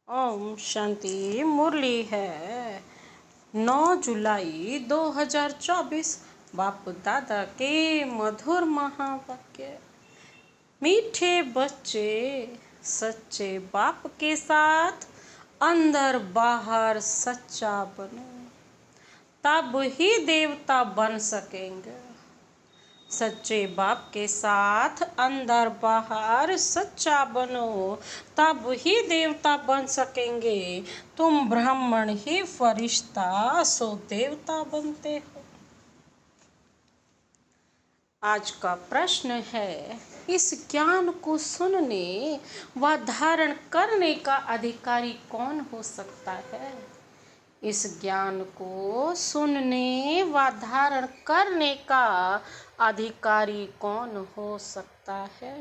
ओम शांति। मुरली है 9 जुलाई 2024। बाप दादा के मधुर महावाक्य। मीठे बच्चे सच्चे बाप के साथ अंदर बाहर सच्चा बनो, तब ही देवता बन सकेंगे। सच्चे बाप के साथ अंदर बाहर सच्चा बनो, तब ही देवता बन सकेंगे। तुम ब्राह्मण ही फरिश्ता सो देवता बनते हो। आज का प्रश्न है, इस ज्ञान को सुनने व धारण करने का अधिकारी कौन हो सकता है? इस ज्ञान को सुनने व धारण करने का अधिकारी कौन हो सकता है?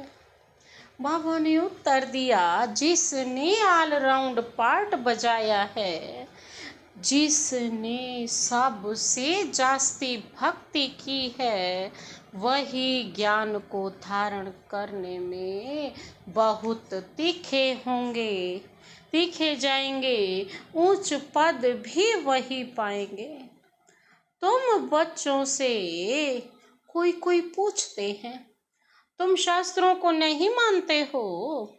बाबा ने उत्तर दिया, जिसने ऑल राउंड पार्ट बजाया है, जिसने सबसे जास्ती भक्ति की है, वही ज्ञान को धारण करने में बहुत तीखे होंगे, तीखे जाएंगे, उच्च पद भी वही पाएंगे। तुम बच्चों से कोई पूछते हैं, तुम शास्त्रों को नहीं मानते हो?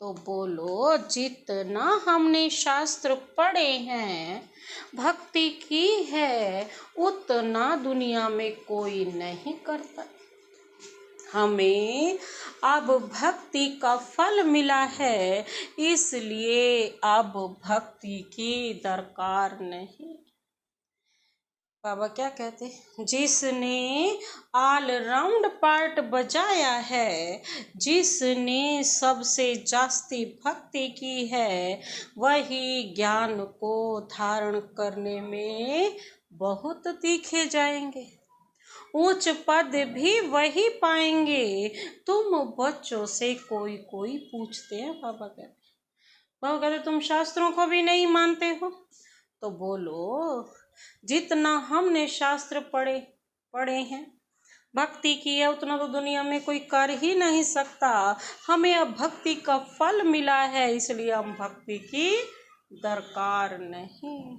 तो बोलो, जितना हमने शास्त्र पढ़े हैं, भक्ति की है, उतना दुनिया में कोई नहीं करता। हमें अब भक्ति का फल मिला है, इसलिए अब भक्ति की दरकार नहीं। बाबा क्या कहते, जिसने ऑल राउंड पार्ट बजाया है, जिसने सबसे जास्ती भक्ति की है, वही ज्ञान को धारण करने में बहुत तीखे जाएंगे, उच्च पद भी वही पाएंगे। तुम बच्चों से कोई पूछते हैं, बाबा कहते तुम शास्त्रों को भी नहीं मानते हो? तो बोलो, जितना हमने शास्त्र पढ़े हैं, भक्ति की है, उतना तो दुनिया में कोई कर ही नहीं सकता। हमें अब भक्ति का फल मिला है, इसलिए हम भक्ति की दरकार नहीं।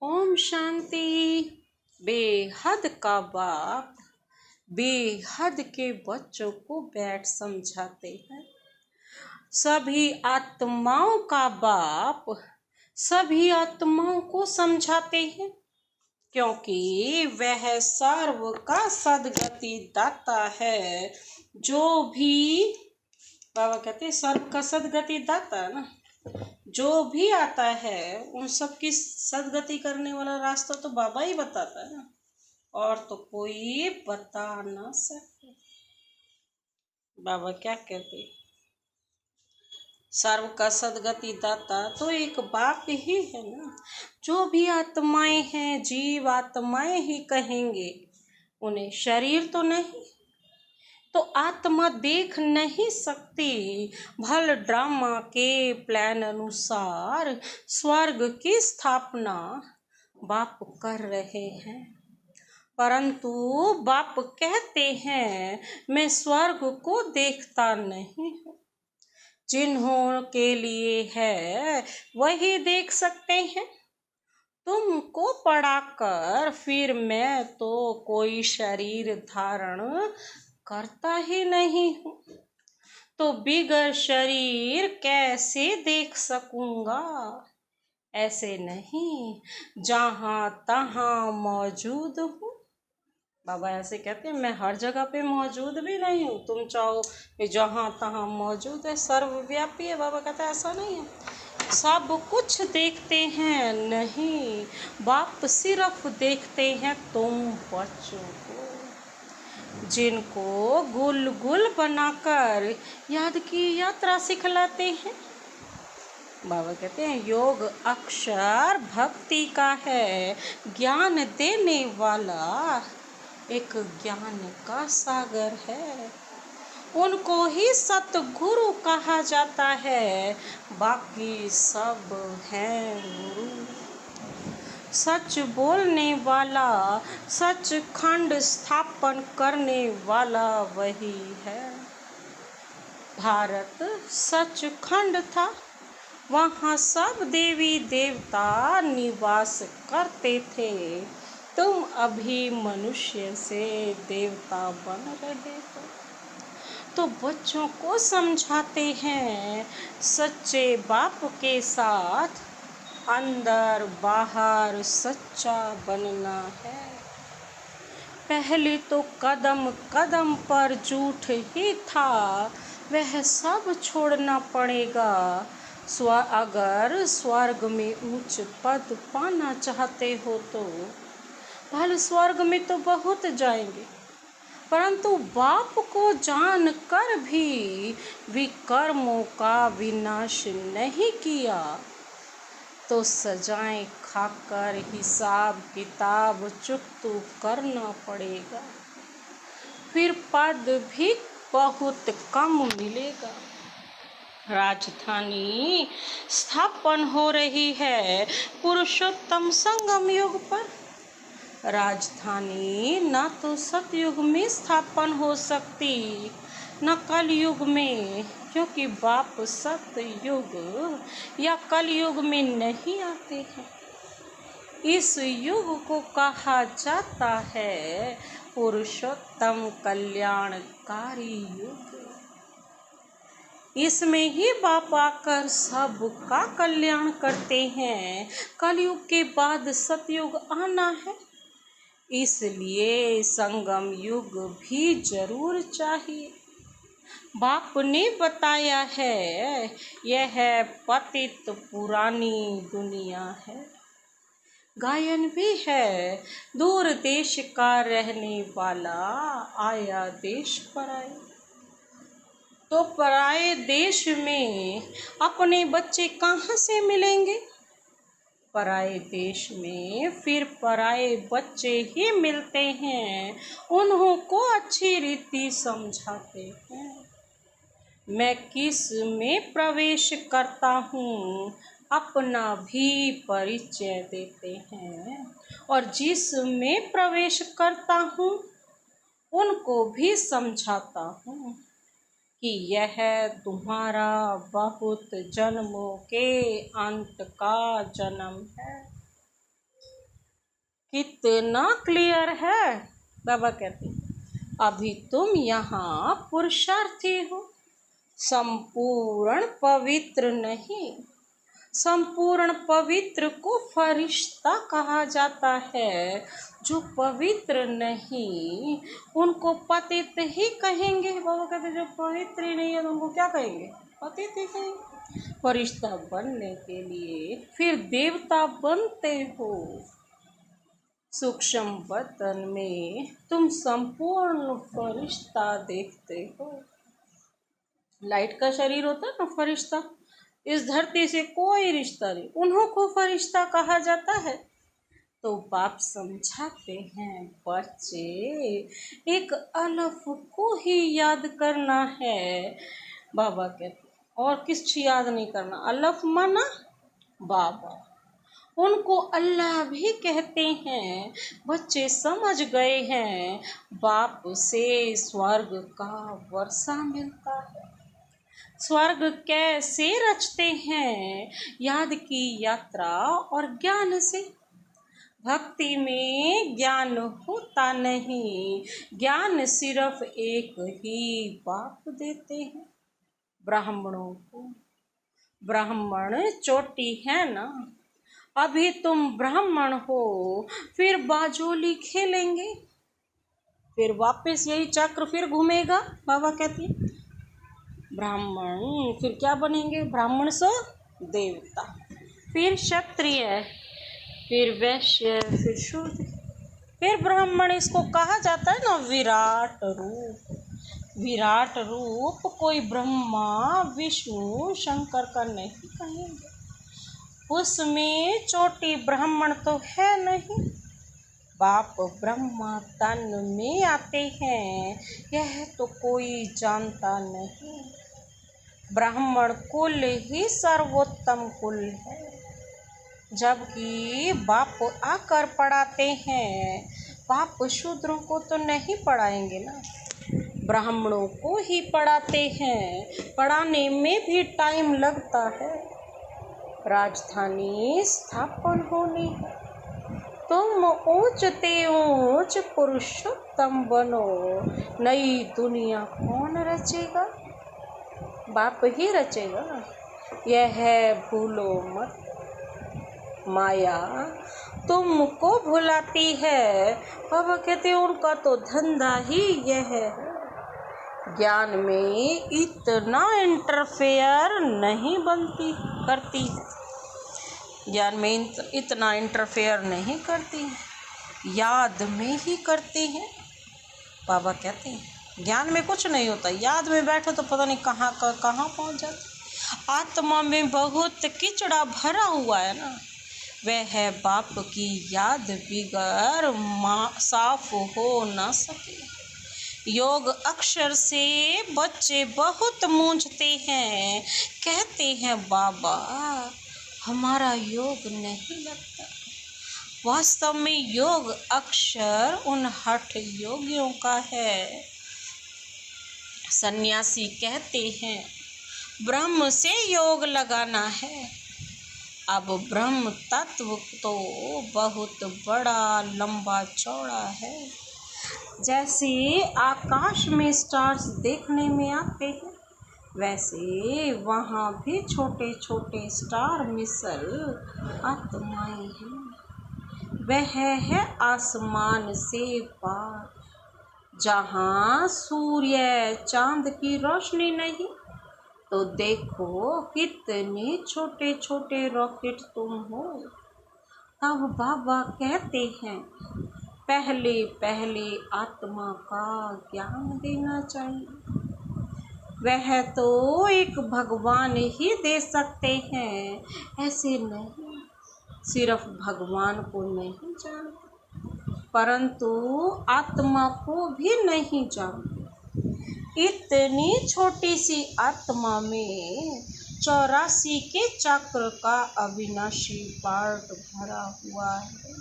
ओम शांति। बेहद का बाप बेहद के बच्चों को बैठ समझाते हैं। सभी आत्माओं का बाप सभी आत्माओं को समझाते हैं, क्योंकि वह सर्व का सद्गति दाता है। जो भी बाबा कहते हैं, सर्व का सद्गति दाता है ना, जो भी आता है उन सब की सद्गति करने वाला रास्ता तो बाबा ही बताता है ना, और तो कोई बता ना सके। बाबा क्या कहते, सर्व का सद्गति दाता तो एक बाप ही है ना। जो भी आत्माएं हैं, जीव आत्माएं ही कहेंगे, उन्हें शरीर तो नहीं, तो आत्मा देख नहीं सकती। भल ड्रामा के प्लान अनुसार स्वर्ग की स्थापना बाप कर रहे हैं, परंतु बाप कहते हैं, मैं स्वर्ग को देखता नहीं हूँ। जिन्हों के लिए है वही देख सकते हैं। तुमको पढ़ाकर फिर मैं तो कोई शरीर धारण करता ही नहीं हूँ, तो बिगर शरीर कैसे देख सकूंगा? ऐसे नहीं, जहाँ तहाँ मौजूद हूँ। बाबा ऐसे कहते हैं, मैं हर जगह पे मौजूद भी नहीं हूँ। तुम चाहो कि जहाँ तहाँ मौजूद है, सर्वव्यापी है। बाबा कहते हैं ऐसा नहीं है। सब कुछ देखते हैं नहीं, बाप सिर्फ देखते हैं तुम बच्चों को, जिनको गुल गुल बनाकर याद की यात्रा सिखलाते हैं। बाबा कहते हैं, योग अक्षर भक्ति का है, ज्ञान देने वाला एक ज्ञान का सागर है। उनको ही सतगुरु कहा जाता है, बाकी सब हैं गुरु। सच बोलने वाला, सच खंड स्थापन करने वाला वही है। भारत सच खंड था, वहाँ सब देवी देवता निवास करते थे। तुम अभी मनुष्य से देवता बन रहे हो। तो बच्चों को समझाते हैं, सच्चे बाप के साथ अंदर बाहर सच्चा बनना है। पहले तो कदम कदम पर झूठ ही था, वह सब छोड़ना पड़ेगा। अगर स्वर्ग में उच्च पद पाना चाहते हो तो भले स्वर्ग में तो बहुत जाएंगे, परंतु बाप को जानकर भी विकर्मों का विनाश नहीं किया तो सजाएं खाकर हिसाब किताब चुकता करना पड़ेगा। फिर पद भी बहुत कम मिलेगा। राजधानी स्थापन हो रही है पुरुषोत्तम संगम युग पर। राजधानी न तो सतयुग में स्थापन हो सकती न कलयुग में, क्योंकि बाप सतयुग या कलयुग में नहीं आते हैं। इस युग को कहा जाता है पुरुषोत्तम कल्याणकारी युग। इसमें ही बाप आकर सबका कल्याण करते हैं। कलयुग के बाद सतयुग आना है, इसलिए संगम युग भी जरूर चाहिए। बाप ने बताया है, यह पतित पुरानी दुनिया है। गायन भी है, दूर देश का रहने वाला आया देश पराए। तो पराए देश में अपने बच्चे कहाँ से मिलेंगे? पराए देश में फिर पराए बच्चे ही मिलते हैं, उन्हों को अच्छी रीति समझाते हैं। मैं किस में प्रवेश करता हूँ अपना भी परिचय देते हैं, और जिस में प्रवेश करता हूँ उनको भी समझाता हूँ कि यह तुम्हारा बहुत जन्मों के अंत का जन्म है। कितना क्लियर है। बाबा कहते अभी तुम यहाँ पुरुषार्थी हो, संपूर्ण पवित्र नहीं। संपूर्ण पवित्र को फरिश्ता कहा जाता है। जो पवित्र नहीं उनको पतित ही कहेंगे। बाबा कहते जो पवित्र ही नहीं है तो उनको क्या कहेंगे? पतित ही कहेंगे। फरिश्ता बनने के लिए फिर देवता बनते हो। सूक्ष्म बदन में तुम संपूर्ण फरिश्ता देखते हो। लाइट का शरीर होता है ना फरिश्ता, इस धरती से कोई रिश्ता नहीं, उन्हों को फरिश्ता कहा जाता है। तो बाप समझाते हैं, बच्चे एक अलफ को ही याद करना है। बाबा कहते और किस याद नहीं करना। अलफ माना बाबा, उनको अल्लाह भी कहते हैं। बच्चे समझ गए हैं, बाप से स्वर्ग का वर्षा मिलता है। स्वर्ग कैसे रचते हैं? याद की यात्रा और ज्ञान से। भक्ति में ज्ञान होता नहीं, ज्ञान सिर्फ एक ही बाप देते हैं, ब्राह्मणों को। ब्राह्मण चोटी है ना। अभी तुम ब्राह्मण हो, फिर बाजोली खेलेंगे, फिर वापस यही चक्र फिर घूमेगा। बाबा कहती है ब्राह्मण फिर क्या बनेंगे? ब्राह्मण से देवता, फिर क्षत्रिय, फिर वैश्य, फिर शूद्र, फिर ब्राह्मण। इसको कहा जाता है ना विराट रूप। विराट रूप कोई ब्रह्मा विष्णु शंकर का नहीं कहेंगे, उसमें चोटी ब्राह्मण तो है नहीं। बाप ब्रह्मा तन में आते हैं, यह तो कोई जानता नहीं। ब्राह्मण कुल ही सर्वोत्तम कुल है, जबकि बाप आकर पढ़ाते हैं। बाप शूद्रों को तो नहीं पढ़ाएंगे ना, ब्राह्मणों को ही पढ़ाते हैं। पढ़ाने में भी टाइम लगता है। राजधानी स्थापन होनी है। तुम ऊंचते ऊंच पुरुषोत्तम बनो, नई दुनिया कौन रचेगा? बाप ही रचेगा। यह भूलो मत, माया तुमको भुलाती है। बाबा कहते हैं उनका तो धंधा ही यह है। ज्ञान में इतना इंटरफेयर नहीं करती, ज्ञान में इतना इंटरफेयर नहीं करती, याद में ही करती है। बाबा कहते हैं ज्ञान में कुछ नहीं होता, याद में बैठो तो पता नहीं कहाँ पहुँच जाते। आत्मा में बहुत कीचड़ा भरा हुआ है ना, वह है बाप की याद बिगर साफ हो ना सके। योग अक्षर से बच्चे बहुत मूंझते हैं, कहते हैं बाबा हमारा योग नहीं लगता। वास्तव में योग अक्षर उन हठ योगियों का है। सन्यासी कहते हैं ब्रह्म से योग लगाना है। अब ब्रह्म तत्व तो बहुत बड़ा लंबा चौड़ा है। जैसे आकाश में स्टार्स देखने में आते हैं, वैसे वहाँ भी छोटे छोटे स्टार मिसल आत्माएं हैं। वह है आसमान से पार, जहाँ सूर्य चांद की रोशनी नहीं। तो देखो कितने छोटे छोटे रॉकेट तुम हो। तब बाबा कहते हैं पहले पहले आत्मा का ज्ञान देना चाहिए। वह तो एक भगवान ही दे सकते हैं, ऐसे नहीं सिर्फ भगवान को नहीं जानते, परंतु आत्मा को भी नहीं जानते। इतनी छोटी सी आत्मा में 84 के चक्र का अविनाशी पार्ट भरा हुआ है।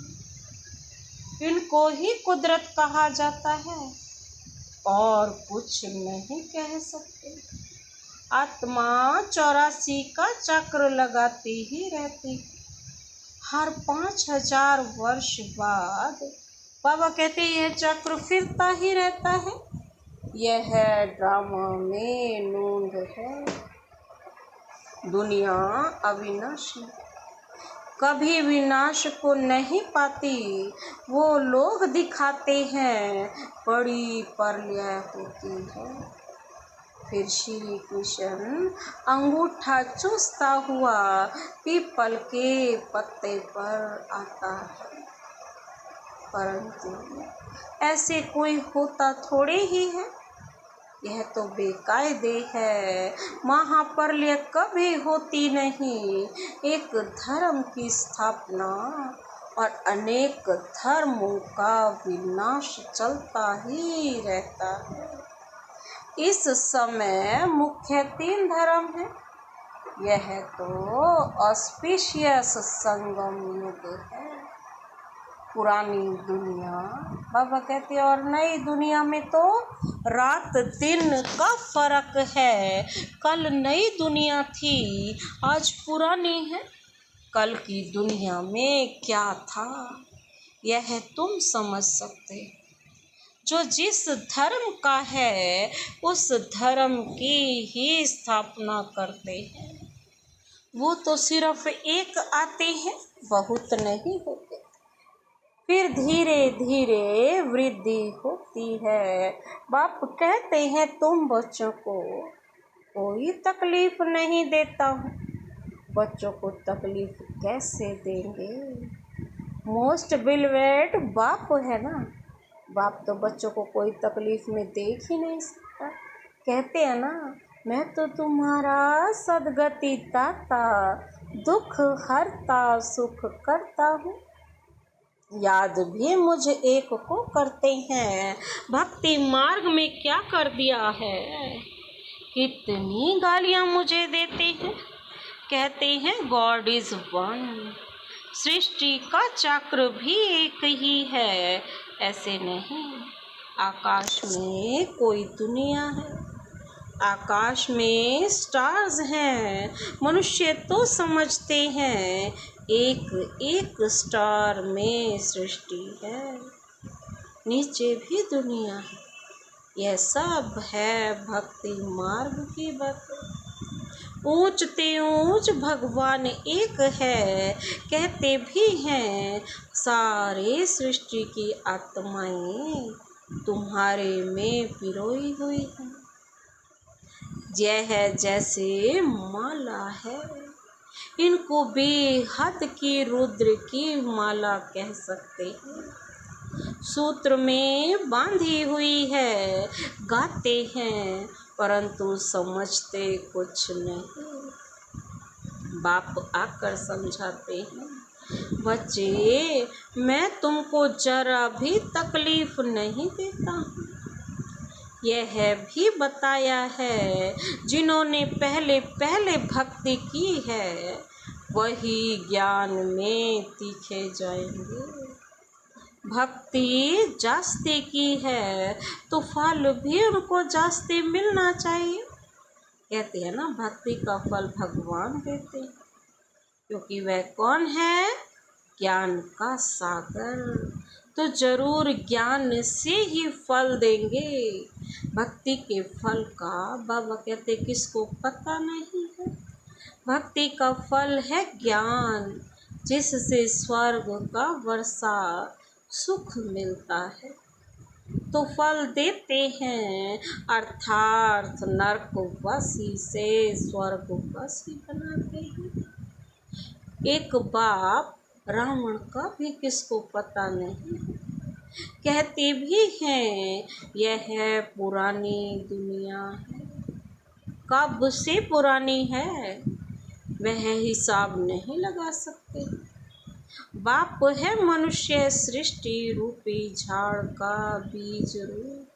इनको ही कुदरत कहा जाता है, और कुछ नहीं कह सकते। आत्मा 84 का चक्र लगाती ही रहती है। हर 5000 वर्ष बाद बाबा कहते हैं यह चक्र फिरता ही रहता है। यह ड्रामा में नूंद है। दुनिया अविनाशी, कभी विनाश को नहीं पाती। वो लोग दिखाते हैं बड़ी प्रलय होती है। फिर श्री कृष्ण अंगूठा चूसता हुआ पीपल के पत्ते पर आता है, परंतु ऐसे कोई होता थोड़े ही है। यह तो बेकायदे है। महाप्रलय कभी होती नहीं। एक धर्म की स्थापना और अनेक धर्मों का विनाश चलता ही रहता है। इस समय मुख्य 3 धर्म है। यह तो ऑस्पिशियस संगम युग है। पुरानी दुनिया बाबा कहते हैं और नई दुनिया में तो रात दिन का फर्क है। कल नई दुनिया थी, आज पुरानी है। कल की दुनिया में क्या था यह तुम समझ सकते। जो जिस धर्म का है उस धर्म की ही स्थापना करते हैं। वो तो सिर्फ एक आते हैं, बहुत नहीं होते। फिर धीरे धीरे वृद्धि होती है। बाप कहते हैं तुम बच्चों को कोई तकलीफ नहीं देता हूँ। बच्चों को तकलीफ कैसे देंगे? मोस्ट बिलवेड बाप है ना। बाप तो बच्चों को कोई तकलीफ में देख ही नहीं सकता। कहते हैं ना मैं तो तुम्हारा सदगति दाता, दुख हरता सुख करता हूँ। याद भी मुझे एक को करते हैं। भक्ति मार्ग में क्या कर दिया है? कितनी गालियाँ मुझे देते हैं। कहते हैं गॉड इज वन। सृष्टि का चक्र भी एक ही है, ऐसे नहीं। आकाश में कोई दुनिया है, आकाश में स्टार्स हैं, मनुष्य तो समझते हैं एक एक स्टार में सृष्टि है। नीचे भी दुनिया है, यह सब है भक्ति मार्ग की बात। ऊंचते ऊंच भगवान एक है, कहते भी हैं सारे सृष्टि की आत्माएं तुम्हारे में पिरोई हुई है। यह जैसे माला है, इनको बेहद की रुद्र की माला कह सकते हैं। सूत्र में बांधी हुई है, गाते हैं परंतु समझते कुछ नहीं। बाप आकर समझाते हैं, बच्चे मैं तुमको जरा भी तकलीफ नहीं देता हूँ। यह भी बताया है जिन्होंने पहले पहले भक्ति की है वही ज्ञान में तीखे जाएंगे। भक्ति जास्ती की है तो फल भी उनको जास्ती मिलना चाहिए। कहते हैं ना, भक्ति का फल भगवान देते हैं, क्योंकि वह कौन है? ज्ञान का सागर। तो जरूर ज्ञान से ही फल देंगे। भक्ति के फल का बाबा कहते किसको पता नहीं है। भक्ति का फल है ज्ञान, जिससे स्वर्ग का वर्षा सुख मिलता है। तो फल देते हैं अर्थात नरकवासी से स्वर्गवासी बनाते हैं। एक बाप रावण का भी किसको पता नहीं। कहते भी हैं यह पुरानी दुनिया है। कब से पुरानी है वह हिसाब नहीं लगा सकते। बाप है मनुष्य सृष्टि रूपी झाड़ का बीज रूप।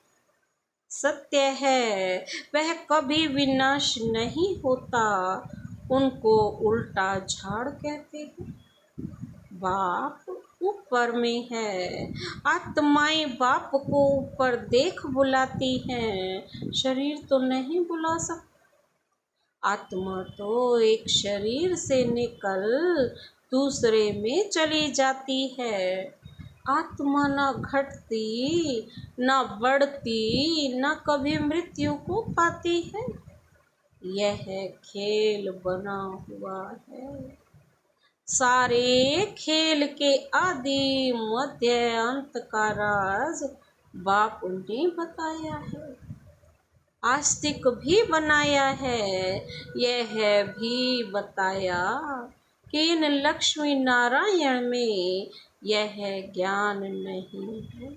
सत्य है वह कभी विनाश नहीं होता, उनको उल्टा झाड़ कहते हैं। बाप ऊपर में है, आत्माएं बाप को ऊपर देख बुलाती हैं, शरीर तो नहीं बुला सकता। आत्मा तो एक शरीर से निकल दूसरे में चली जाती है। आत्मा न घटती न बढ़ती न कभी मृत्यु को पाती है। यह खेल बना हुआ है। सारे खेल के आदि मध्य अंत का राज बाप ने बताया है। आस्तिक भी बनाया है। यह भी बताया कि इन लक्ष्मी नारायण में यह ज्ञान नहीं है।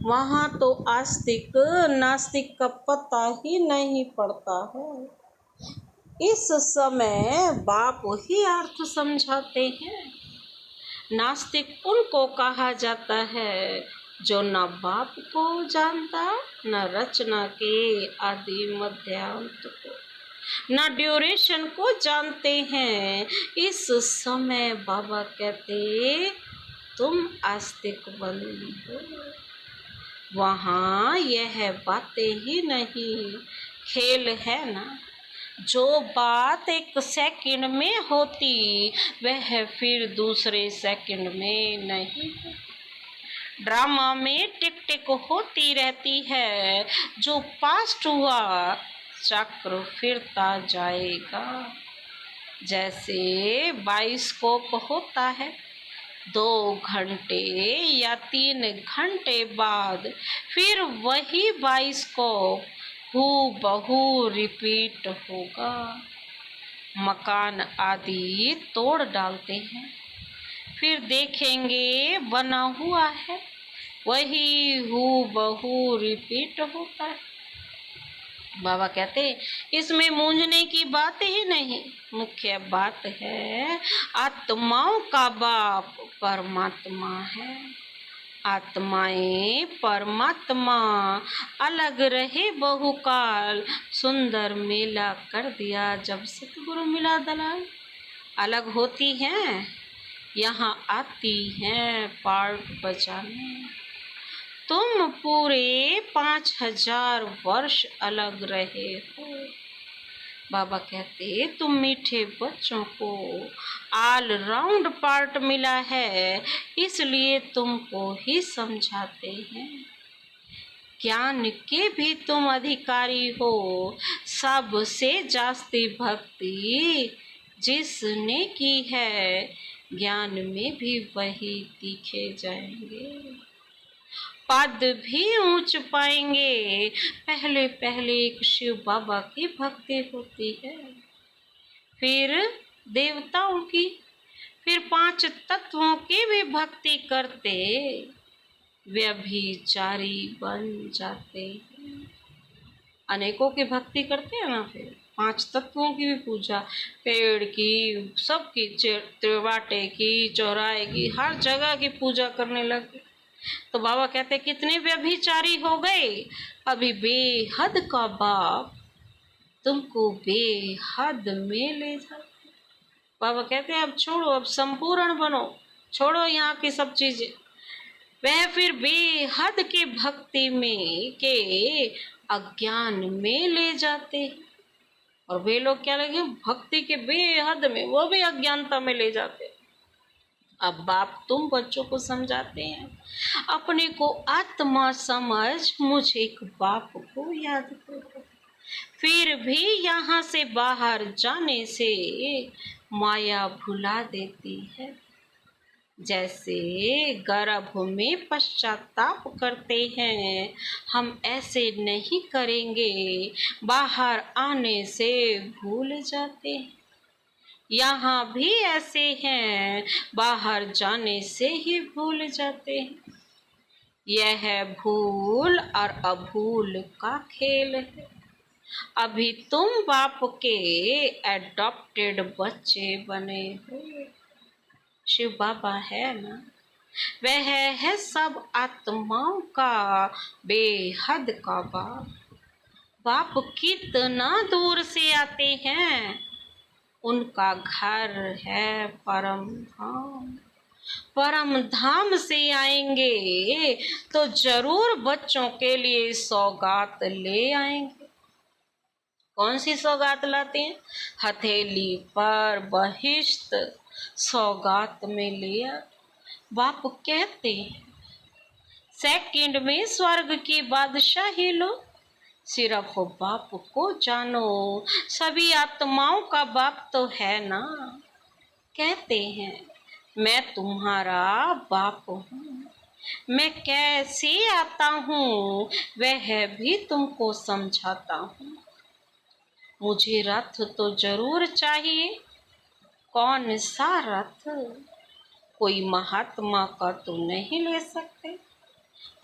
वहाँ तो आस्तिक नास्तिक का पता ही नहीं पड़ता है। इस समय बाप ही अर्थ समझाते हैं। नास्तिक उनको कहा जाता है जो न बाप को जानता, न रचना के आदि मध्यांत को, न ड्यूरेशन को जानते हैं। इस समय बाबा कहते तुम आस्तिक बनी हो। वहाँ यह बातें ही नहीं, खेल है ना। जो बात एक सेकंड में होती वह फिर दूसरे सेकंड में नहीं होती। ड्रामा में टिक टिक होती रहती है। जो पास्ट हुआ चक्र फिरता जाएगा। जैसे बाइस्कोप होता है, 2 घंटे या 3 घंटे बाद फिर वही बाइस्कोप हूबहू रिपीट होगा। मकान आदि तोड़ डालते हैं, फिर देखेंगे बना हुआ है, वही हूबहू रिपीट होता है। बाबा कहते इसमें मूंझने की बात ही नहीं। मुख्य बात है आत्माओं का बाप परमात्मा है। आत्माएं परमात्मा अलग रहे बहुकाल। सुंदर मेला कर दिया जब सतगुरु मिला दलाल। अलग होती हैं, यहाँ आती हैं पार्ट बजाने। तुम पूरे 5000 वर्ष अलग रहे हो। बाबा कहते तुम मीठे बच्चों को ऑल राउंड पार्ट मिला है, इसलिए तुमको ही समझाते हैं। ज्ञान के भी तुम अधिकारी हो, सबसे जास्ती भक्ति जिसने की है, ज्ञान में भी वही दिखे जाएंगे। पद भी ऊंच पाएंगे। पहले पहले एक शिव बाबा की भक्ति होती है, फिर देवताओं की, फिर 5 तत्वों की भी भक्ति करते व्यभिचारी बन जाते हैं। अनेकों की भक्ति करते हैं ना, फिर 5 तत्वों की भी पूजा, पेड़ की, सबकी, त्रिवाटे की, चौराहे की, हर जगह की पूजा करने लगे। तो बाबा कहते कितने व्यभिचारी हो गए। अभी बेहद का बाप तुमको बेहद में ले जाते। बाबा कहते अब छोड़ो, अब संपूर्ण बनो, छोड़ो यहाँ की सब चीजें। वह फिर बेहद की भक्ति में के अज्ञान में ले जाते, और वे लोग क्या लगे भक्ति के बेहद में, वो भी अज्ञानता में ले जाते। अब बाप तुम बच्चों को समझाते हैं, अपने को आत्मा समझ मुझे एक बाप को याद करो। फिर भी यहाँ से बाहर जाने से माया भुला देती है। जैसे गर्भ में पश्चाताप करते हैं, हम ऐसे नहीं करेंगे, बाहर आने से भूल जाते हैं। यहाँ भी ऐसे हैं, बाहर जाने से ही भूल जाते हैं। यह भूल और अभूल का खेल है। अभी तुम बाप के एडॉप्टेड बच्चे बने हो। शिव बाबा है ना, वह है सब आत्माओं का बेहद का बाप। बाप कितना दूर से आते हैं, उनका घर है परम धाम। परम धाम से आएंगे तो जरूर बच्चों के लिए सौगात ले आएंगे। कौन सी सौगात लाते हैं? हथेली पर बहिष्ट सौगात में लिया। बाप कहते हैं सेकंड में स्वर्ग की बादशाही लो, सिर्फ बाप को जानो, सभी आत्माओं का बाप तो है ना। कहते हैं मैं तुम्हारा बाप हूँ, मैं कैसे आता हूँ वह भी तुमको समझाता हूँ। मुझे रथ तो जरूर चाहिए। कौन सा रथ? कोई महात्मा का तो नहीं ले सकते।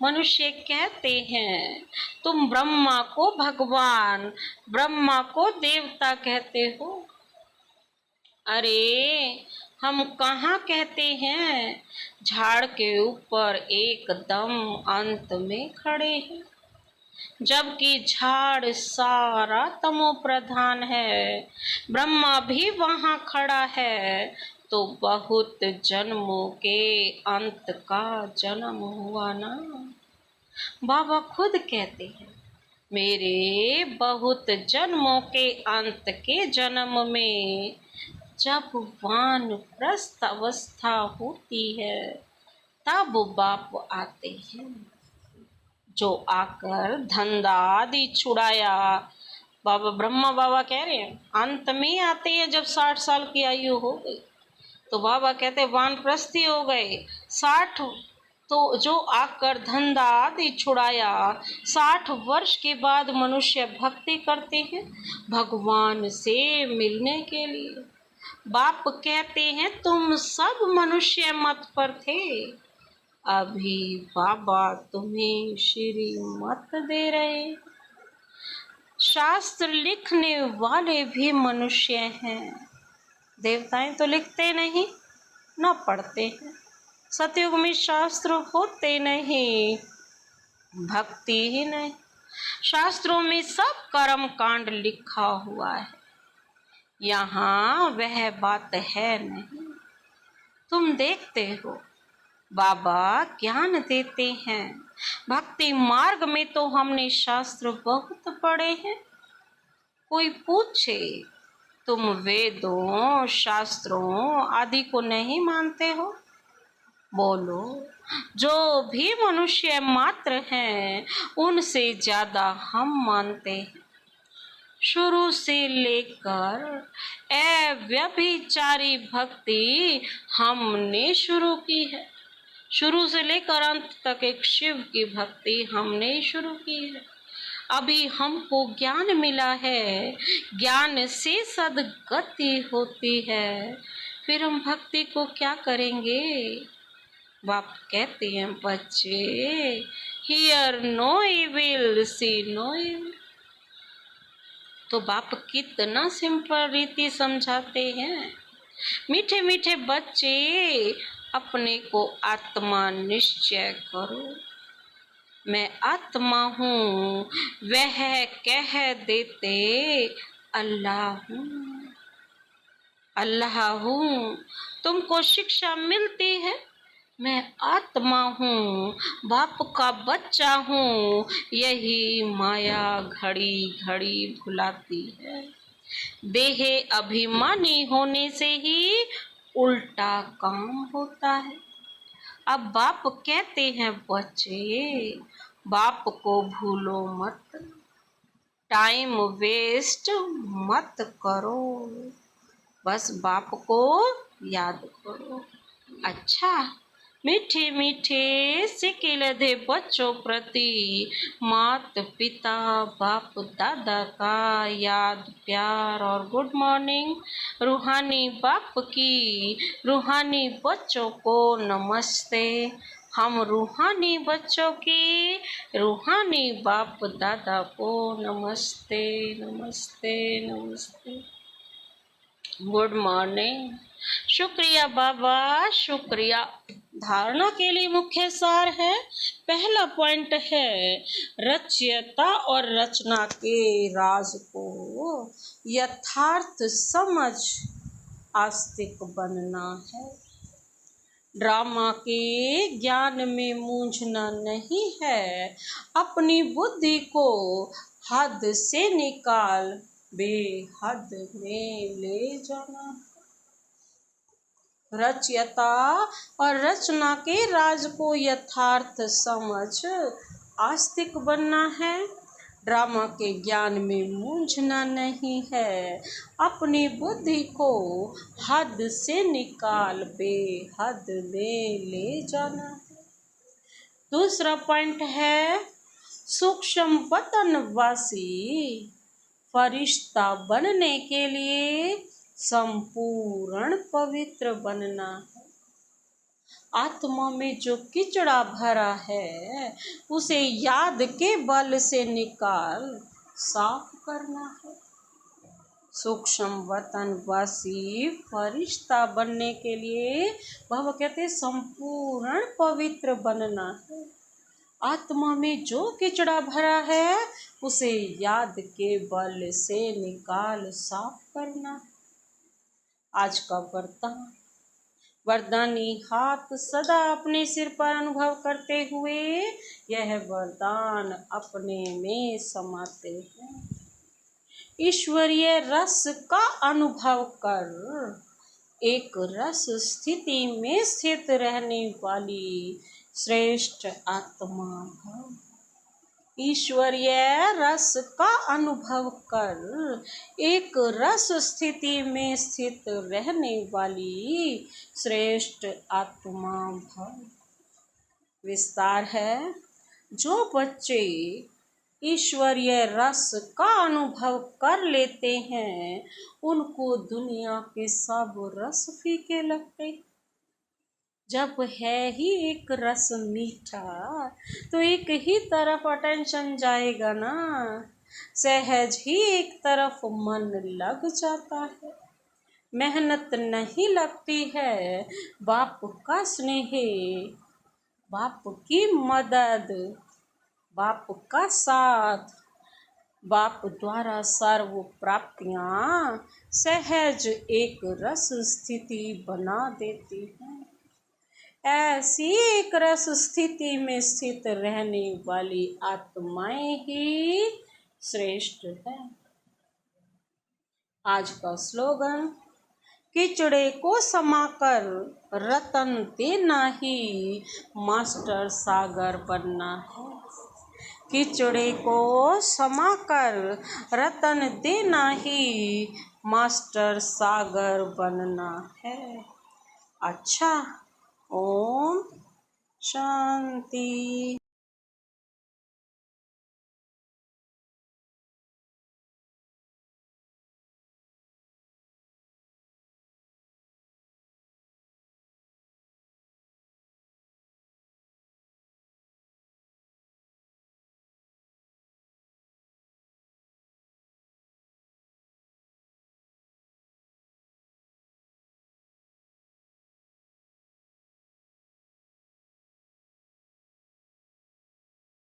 मनुष्य कहते हैं तुम ब्रह्मा को भगवान, ब्रह्मा को देवता कहते हो। अरे हम कहाँ कहते हैं, झाड़ के ऊपर एकदम अंत में खड़े हैं, जबकि झाड़ सारा तमो प्रधान है। ब्रह्मा भी वहाँ खड़ा है, तो बहुत जन्मों के अंत का जन्म हुआ ना। बाबा खुद कहते हैं मेरे बहुत जन्मों के अंत के जन्म में जब वानप्रस्थ अवस्था होती है, तब बाप आते हैं, जो आकर धंधा आदि छुड़ाया। बाबा ब्रह्मा बाबा कह रहे हैं अंत में आते हैं, जब 60 साल की आयु हो गई। तो बाबा कहते वानप्रस्थी हो गए 60, तो जो आकर धंधा आदि छुड़ाया। 60 वर्ष के बाद मनुष्य भक्ति करते हैं भगवान से मिलने के लिए। बाप कहते हैं तुम सब मनुष्य मत पर थे, अभी बाबा तुम्हें श्रीमत दे रहे। शास्त्र लिखने वाले भी मनुष्य हैं, देवताएं तो लिखते नहीं न पढ़ते हैं। सतयुग में शास्त्र होते नहीं, भक्ति ही नहीं। शास्त्रों में सब कर्म कांड लिखा हुआ है, यहाँ वह बात है नहीं। तुम देखते हो बाबा ज्ञान देते हैं। भक्ति मार्ग में तो हमने शास्त्र बहुत पढ़े हैं। कोई पूछे तुम वेदों शास्त्रों आदि को नहीं मानते हो? बोलो जो भी मनुष्य मात्र हैं उनसे ज्यादा हम मानते हैं। शुरू से लेकर अव्यभिचारी भक्ति हमने शुरू की है। शुरू से लेकर अंत तक एक शिव की भक्ति हमने शुरू की है। अभी हमको ज्ञान मिला है, ज्ञान से सद्गति होती है, फिर हम भक्ति को क्या करेंगे? बाप कहते हैं बच्चे, hear no evil see no evil. तो बाप कितना सिंपल रीति समझाते हैं। मीठे मीठे बच्चे अपने को आत्मा निश्चय करो। मैं आत्मा हूँ वह कह देते अल्लाह हूँ। अल्लाह हूँ तुमको शिक्षा मिलती है। मैं आत्मा हूँ बाप का बच्चा हूँ, यही माया घड़ी घड़ी भुलाती है। देह अभिमानी होने से ही उल्टा काम होता है। अब बाप कहते हैं बच्चे बाप को भूलो मत, टाइम वेस्ट मत करो, बस बाप को याद करो। अच्छा मीठे मीठे सिकिल दे बच्चों प्रति मात पिता बाप दादा का याद प्यार और गुड मॉर्निंग। रूहानी बाप की रूहानी बच्चों को नमस्ते। हम रूहानी बच्चों की रूहानी बाप दादा को नमस्ते नमस्ते नमस्ते। Good morning. शुक्रिया बाबा शुक्रिया। धारणा के लिए मुख्य सार है। पहला पॉइंट है रचयिता और रचना के राज को यथार्थ समझ आस्तिक बनना है। ड्रामा के ज्ञान में मूंझना नहीं है। अपनी बुद्धि को हद से निकाल बेहद में ले जाना। रचयिता और रचना के राज को यथार्थ समझ आस्तिक बनना है। ड्रामा के ज्ञान में मूंझना नहीं है। अपनी बुद्धि को हद से निकाल बेहद में ले जाना है। दूसरा पॉइंट है सूक्ष्म वतनवासी फरिश्ता बनने के लिए संपूर्ण पवित्र बनना है। आत्मा में जो कीचड़ा भरा है उसे याद के बल से निकाल साफ करना है। सूक्ष्म वतनवासी फरिश्ता बनने के लिए बाबा कहते हैं संपूर्ण पवित्र बनना है। आत्मा में जो कीचड़ा भरा है उसे याद के बल से निकाल साफ करना है। आज का वरदानी हाथ सदा अपने सिर पर अनुभव करते हुए यह वरदान अपने में समाते हैं। ईश्वरीय रस का अनुभव कर एक रस स्थिति में स्थित रहने वाली श्रेष्ठ आत्मा भव। ईश्वरीय रस का अनुभव कर एक रस स्थिति में स्थित रहने वाली श्रेष्ठ आत्मा भव। विस्तार है जो बच्चे ईश्वरीय रस का अनुभव कर लेते हैं उनको दुनिया के सब रस फीके लगते। जब है ही एक रस मीठा तो एक ही तरफ अटेंशन जाएगा ना, सहज ही एक तरफ मन लग जाता है। मेहनत नहीं लगती है, बाप का स्नेह, बाप की मदद, बाप का साथ, बाप द्वारा सर्व प्राप्तियां सहज एक रस स्थिति बना देती हैं। ऐसी एक रस स्थिति में स्थित रहने वाली आत्माएं ही श्रेष्ठ है। आज का स्लोगन, किचड़े को समाकर रतन देना ही मास्टर सागर बनना है। किचड़े को समाकर रतन देना ही मास्टर सागर बनना है। अच्छा, ओम शांति।